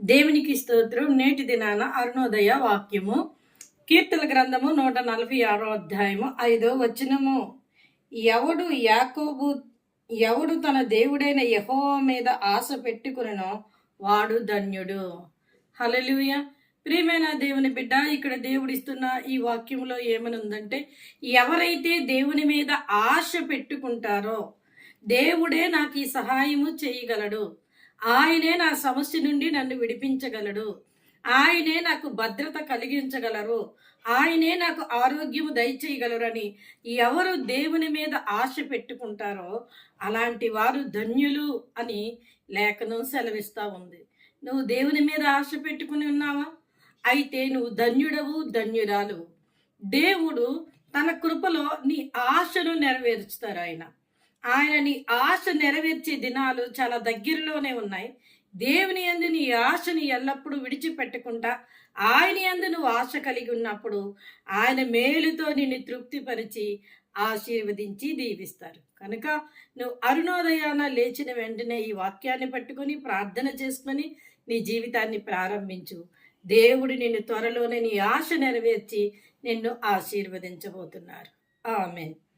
దేవునికి స్తోత్రం. నేటి దినాన అరుణోదయ వాక్యము కీర్తన గ్రంథము 146 అధ్యాయము 5వ వచనము. ఎవడు యాకోబు ఎవడు తన దేవుడైన యెహోవా మీద ఆశ పెట్టుకునో వాడు ధన్యుడు. హల్లెలూయా. ప్రియమైన దేవుని బిడ్డ, ఇక్కడ దేవుడిస్తున్న ఈ వాక్యంలో ఏమని ఉందంటే, ఎవరైతే దేవుని మీద ఆశ పెట్టుకుంటారో దేవుడే నాకు ఈ సహాయము చేయగలడు, ఆయనే నా సమస్య నుండి నన్ను విడిపించగలడు, ఆయనే నాకు భద్రత కలిగించగలరు, ఆయనే నాకు ఆరోగ్యము దయచేయగలరని ఎవరు దేవుని మీద ఆశ పెట్టుకుంటారో అలాంటి వారు ధన్యులు అని లేఖనం సెలవిస్తూ ఉంది. నువ్వు దేవుని మీద ఆశ పెట్టుకుని ఉన్నావా? అయితే నువ్వు ధన్యుడవు, ధన్యురాలు. దేవుడు తన కృపలో నీ ఆశను నెరవేర్చుతారు. ఆయన నీ ఆశ నెరవేర్చే దినాలు చాలా దగ్గరలోనే ఉన్నాయి. దేవుని యందు నీ ఆశని ఎల్లప్పుడూ విడిచిపెట్టకుండా ఆయన యందు నువ్వు ఆశ కలిగి ఉన్నప్పుడు ఆయన మేలుతో నిన్ను తృప్తిపరిచి ఆశీర్వదించి దీవిస్తారు. కనుక నువ్వు అరుణోదయాన లేచిన వెంటనే ఈ వాక్యాన్ని పట్టుకొని ప్రార్థన చేసుకొని నీ జీవితాన్ని ప్రారంభించు. దేవుడు నిన్ను త్వరలోనే నీ ఆశ నెరవేర్చి నిన్ను ఆశీర్వదించబోతున్నారు. ఆమేన్.